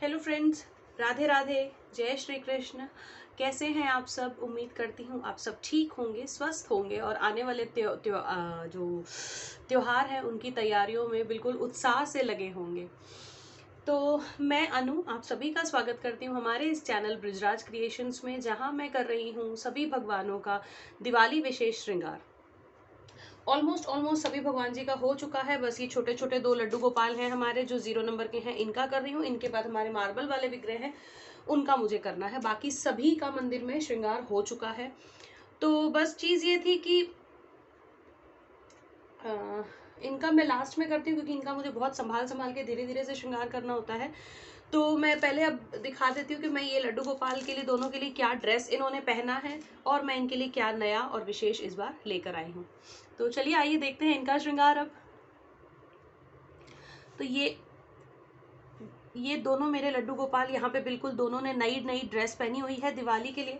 Hello friends, Radhe Radhe, जय श्री कृष्ण। कैसे हैं आप सब? उम्मीद करती हूँ आप सब ठीक होंगे, स्वस्थ होंगे और आने वाले जो त्योहार हैं उनकी तैयारियों में बिल्कुल उत्साह से लगे होंगे। तो मैं अनु आप सभी का स्वागत करती हूँ हमारे इस चैनल ब्रिजराज क्रिएशंस में, जहाँ मैं कर रही हूँ सभी भगवानों का दिवाली विशेष श्रृंगार। ऑलमोस्ट सभी भगवान जी का हो चुका है। बस ये छोटे छोटे 2 लड्डू गोपाल हैं हमारे जो 0 नंबर के हैं, इनका कर रही हूँ। इनके बाद हमारे मार्बल वाले विग्रह हैं, उनका मुझे करना है। बाकी सभी का मंदिर में श्रृंगार हो चुका है। तो बस चीज ये थी कि इनका मैं लास्ट में करती हूँ, क्योंकि इनका मुझे बहुत संभाल के धीरे धीरे से श्रृंगार करना होता है। तो मैं पहले अब दिखा देती हूँ कि मैं ये लड्डू गोपाल के लिए दोनों के लिए क्या ड्रेस इन्होंने पहना है और मैं इनके लिए क्या नया और विशेष इस बार लेकर आई हूँ। तो चलिए आइए देखते हैं इनका श्रृंगार अब। तो ये दोनों मेरे लड्डू गोपाल यहाँ पे बिल्कुल दोनों ने नई ड्रेस पहनी हुई है दिवाली के लिए।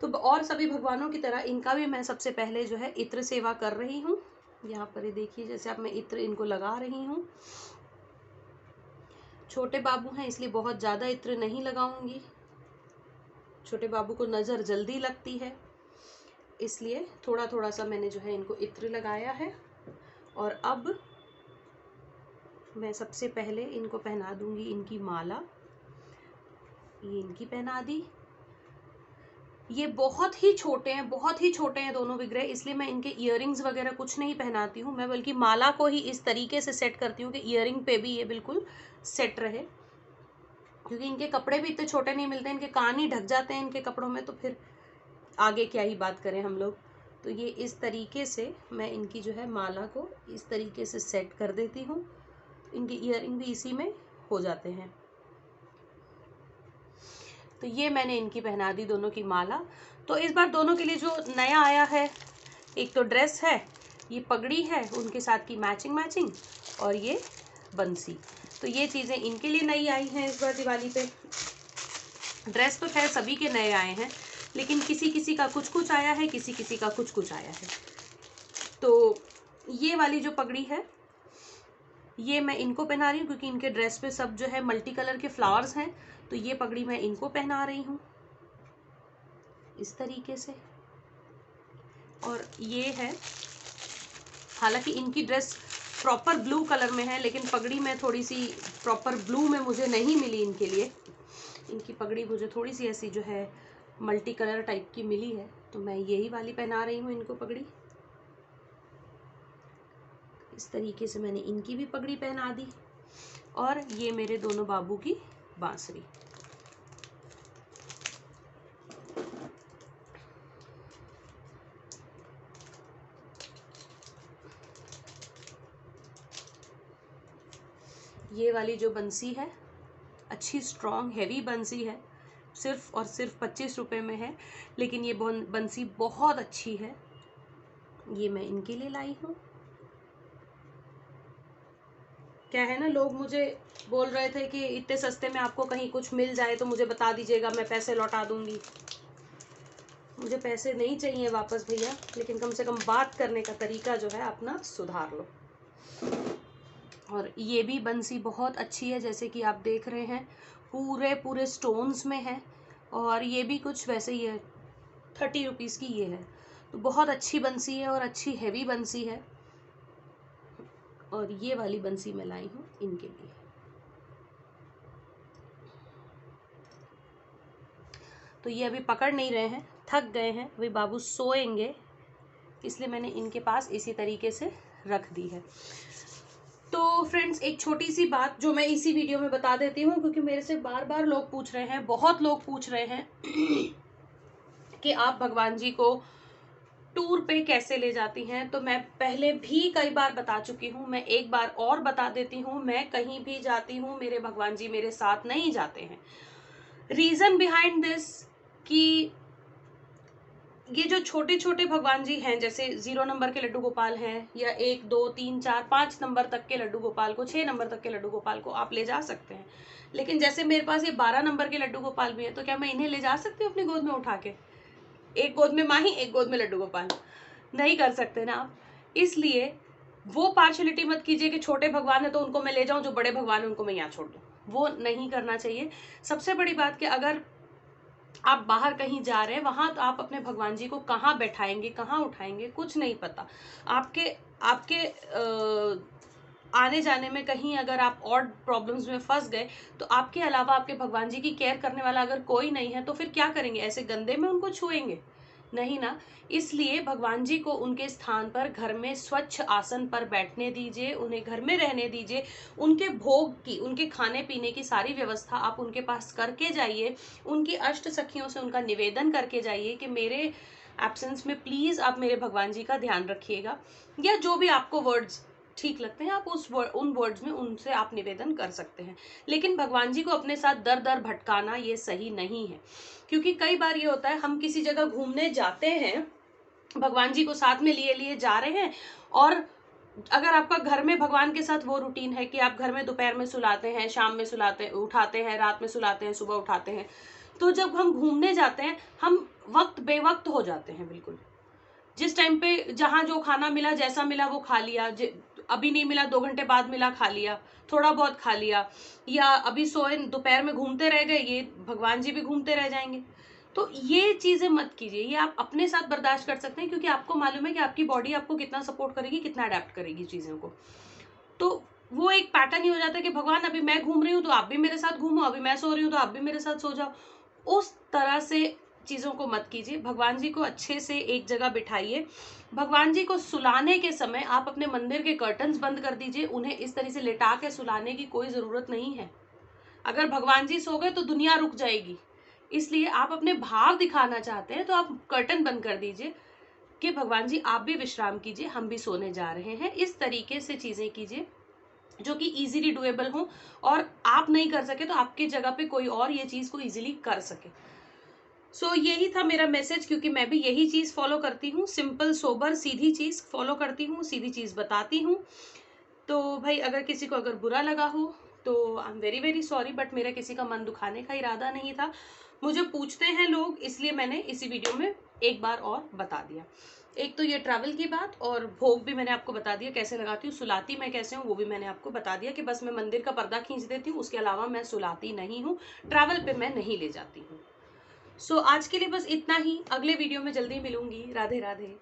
तो और सभी भगवानों की तरह इनका भी मैं सबसे पहले जो है इत्र सेवा कर रही हूँ। यहाँ पर ये देखिए, जैसे अब मैं इत्र इनको लगा रही हूँ। छोटे बाबू हैं इसलिए बहुत ज़्यादा इत्र नहीं लगाऊंगी, छोटे बाबू को नज़र जल्दी लगती है, इसलिए थोड़ा थोड़ा सा मैंने जो है इनको इत्र लगाया है। और अब मैं सबसे पहले इनको पहना दूंगी इनकी माला। ये इनकी पहना दी। ये बहुत ही छोटे हैं दोनों विग्रह, इसलिए मैं इनके इयररिंग्स वगैरह कुछ नहीं पहनाती हूँ। मैं बल्कि माला को ही इस तरीके से सेट करती हूँ कि इयररिंग पे भी ये बिल्कुल सेट रहे, क्योंकि इनके कपड़े भी इतने छोटे नहीं मिलते, इनके कान ही ढक जाते हैं इनके कपड़ों में, तो फिर आगे क्या ही बात करें हम लोग। तो ये इस तरीके से मैं इनकी जो है माला को इस तरीके से सेट कर देती हूँ। इनके इयररिंग भी इसी में हो जाते हैं। तो ये मैंने इनकी पहना दी दोनों की माला। तो इस बार दोनों के लिए जो नया आया है, एक तो ड्रेस है, ये पगड़ी है उनके साथ की मैचिंग, और ये बंसी। तो ये चीज़ें इनके लिए नई आई हैं इस बार दिवाली पे। ड्रेस तो खैर सभी के नए आए हैं, लेकिन किसी किसी का कुछ आया है, किसी का कुछ आया है। तो ये वाली जो पगड़ी है ये मैं इनको पहना रही हूँ, क्योंकि इनके ड्रेस पे सब जो है मल्टी कलर के फ्लावर्स हैं। तो ये पगड़ी मैं इनको पहना रही हूँ इस तरीके से। और ये है, हालांकि इनकी ड्रेस प्रॉपर ब्लू कलर में है, लेकिन पगड़ी में थोड़ी सी प्रॉपर ब्लू में मुझे नहीं मिली इनके लिए। इनकी पगड़ी मुझे थोड़ी सी ऐसी जो है मल्टी कलर टाइप की मिली है, तो मैं यही वाली पहना रही हूँ इनको पगड़ी। इस तरीके से मैंने इनकी भी पगड़ी पहना दी। और ये मेरे दोनों बाबू की बांसुरी। ये वाली जो बंसी है, अच्छी स्ट्रॉन्ग हैवी बंसी है, सिर्फ और सिर्फ 25 रुपए में है, लेकिन ये बंसी बहुत अच्छी है। ये मैं इनके लिए लाई हूँ। क्या है ना, लोग मुझे बोल रहे थे कि इतने सस्ते में आपको कहीं कुछ मिल जाए तो मुझे बता दीजिएगा, मैं पैसे लौटा दूंगी। मुझे पैसे नहीं चाहिए वापस भैया, लेकिन कम से कम बात करने का तरीका जो है अपना सुधार लो। और ये भी बंसी बहुत अच्छी है, जैसे कि आप देख रहे हैं पूरे स्टोन्स में है। और ये भी कुछ वैसे ही है, 30 रुपीज़ की ये है। तो बहुत अच्छी बंसी है और अच्छी हैवी बंसी है। और ये वाली बंसी मैं लाई हूँ इनके लिए। तो ये अभी पकड़ नहीं रहे हैं, थक गए हैं, अभी बाबू सोएंगे, इसलिए मैंने इनके पास इसी तरीके से रख दी है। तो फ्रेंड्स, एक छोटी सी बात जो मैं इसी वीडियो में बता देती हूँ, क्योंकि मेरे से बार बार लोग पूछ रहे हैं, बहुत लोग पूछ रहे हैं कि आप भगवान जी को टूर पे कैसे ले जाती हैं। तो मैं पहले भी कई बार बता चुकी हूँ, मैं एक बार और बता देती हूँ। मैं कहीं भी जाती हूँ, मेरे भगवान जी मेरे साथ नहीं जाते हैं। रीजन बिहाइंड दिस कि ये जो छोटे छोटे भगवान जी हैं, जैसे 0 नंबर के लड्डू गोपाल हैं, या 1 2 3 4 5 नंबर तक के लड्डू गोपाल को, 6 नंबर तक के लड्डू गोपाल को आप ले जा सकते हैं। लेकिन जैसे मेरे पास ये 12 नंबर के लड्डू गोपाल भी है, तो क्या मैं इन्हें ले जा सकती हूँ अपनी गोद में उठा के? एक गोद में माही, एक गोद में लड्डू गोपाल, नहीं कर सकते ना आप। इसलिए वो पार्शलिटी मत कीजिए कि छोटे भगवान है तो उनको मैं ले जाऊं, जो बड़े भगवान है उनको मैं यहाँ छोड़ दूं। वो नहीं करना चाहिए। सबसे बड़ी बात कि अगर आप बाहर कहीं जा रहे हैं, वहां तो आप अपने भगवान जी को कहाँ बैठाएंगे, कहाँ उठाएंगे, कुछ नहीं पता। आपके आपके आने जाने में कहीं अगर आप और प्रॉब्लम्स में फंस गए, तो आपके अलावा आपके भगवान जी की केयर करने वाला अगर कोई नहीं है, तो फिर क्या करेंगे? ऐसे गंदे में उनको छुएंगे? नहीं ना। इसलिए भगवान जी को उनके स्थान पर घर में स्वच्छ आसन पर बैठने दीजिए, उन्हें घर में रहने दीजिए। उनके भोग की, उनके खाने पीने की सारी व्यवस्था आप उनके पास करके जाइए। उनकी अष्ट सखियों से उनका निवेदन करके जाइए कि मेरे एब्सेंस में प्लीज आप मेरे भगवान जी का ध्यान रखिएगा, या जो भी आपको वर्ड्स ठीक लगते हैं आप उन वर्ड्स में उनसे आप निवेदन कर सकते हैं। लेकिन भगवान जी को अपने साथ दर दर भटकाना ये सही नहीं है, क्योंकि कई बार ये होता है हम किसी जगह घूमने जाते हैं, भगवान जी को साथ में लिए लिए जा रहे हैं, और अगर आपका घर में भगवान के साथ वो रूटीन है कि आप घर में दोपहर में सुलाते हैं, शाम में सुलाते उठाते हैं, रात में सुलाते हैं, सुबह उठाते हैं, तो जब हम घूमने जाते हैं हम वक्त बेवक्त हो जाते हैं। बिल्कुल जिस टाइम पे जहां जो खाना मिला, जैसा मिला वो खा लिया, अभी नहीं मिला 2 घंटे बाद मिला खा लिया, थोड़ा बहुत खा लिया, या अभी सोए दोपहर में घूमते रह गए, ये भगवान जी भी घूमते रह जाएंगे। तो ये चीजें मत कीजिए। ये आप अपने साथ बर्दाश्त कर सकते हैं, क्योंकि आपको मालूम है कि आपकी बॉडी आपको कितना सपोर्ट करेगी, कितना अडेप्ट करेगी चीजों को। तो वो एक पैटर्न ही हो जाता है कि भगवान अभी मैं घूम रही हूँ तो आप भी मेरे साथ घूमो, अभी मैं सो रही हूँ तो आप भी मेरे साथ सो जाओ। उस तरह से चीजों को मत कीजिए। भगवान जी को अच्छे से एक जगह बिठाइए। भगवान जी को सुलाने के समय आप अपने मंदिर के कर्टन्स बंद कर दीजिए। उन्हें इस तरह से लिटा के सुलाने की कोई जरूरत नहीं है। अगर भगवान जी सो गए तो दुनिया रुक जाएगी। इसलिए आप अपने भाव दिखाना चाहते हैं तो आप कर्टन बंद कर दीजिए कि भगवान जी आप भी विश्राम कीजिए, हम भी सोने जा रहे हैं। इस तरीके से चीजें कीजिए जो कि इजीली डुएबल हो, और आप नहीं कर सके तो आपकी जगह पे कोई और ये चीज को इजीली कर सके। सो यही था मेरा मैसेज, क्योंकि मैं भी यही चीज फॉलो करती हूँ। सिंपल सोबर सीधी चीज फॉलो करती हूँ, सीधी चीज बताती हूँ। तो भाई अगर किसी को अगर बुरा लगा हो तो I am very very sorry, but मेरा किसी का मन दुखाने का इरादा नहीं था। मुझे पूछते हैं लोग, इसलिए मैंने इसी वीडियो में एक बार और बता दिया। एक तो ये ट्रैवल की बात, और भोग भी मैंने आपको बता दिया कैसे लगाती हूँ, सुलाती मैं कैसे हूँ वो भी मैंने आपको बता दिया कि बस मैं मंदिर का पर्दा खींच देती हूँ, उसके अलावा मैं सुलाती नहीं हूँ, ट्रैवल पे मैं नहीं ले जाती हूँ। सो आज के लिए बस इतना ही। अगले वीडियो में जल्दी मिलूंगी। राधे राधे।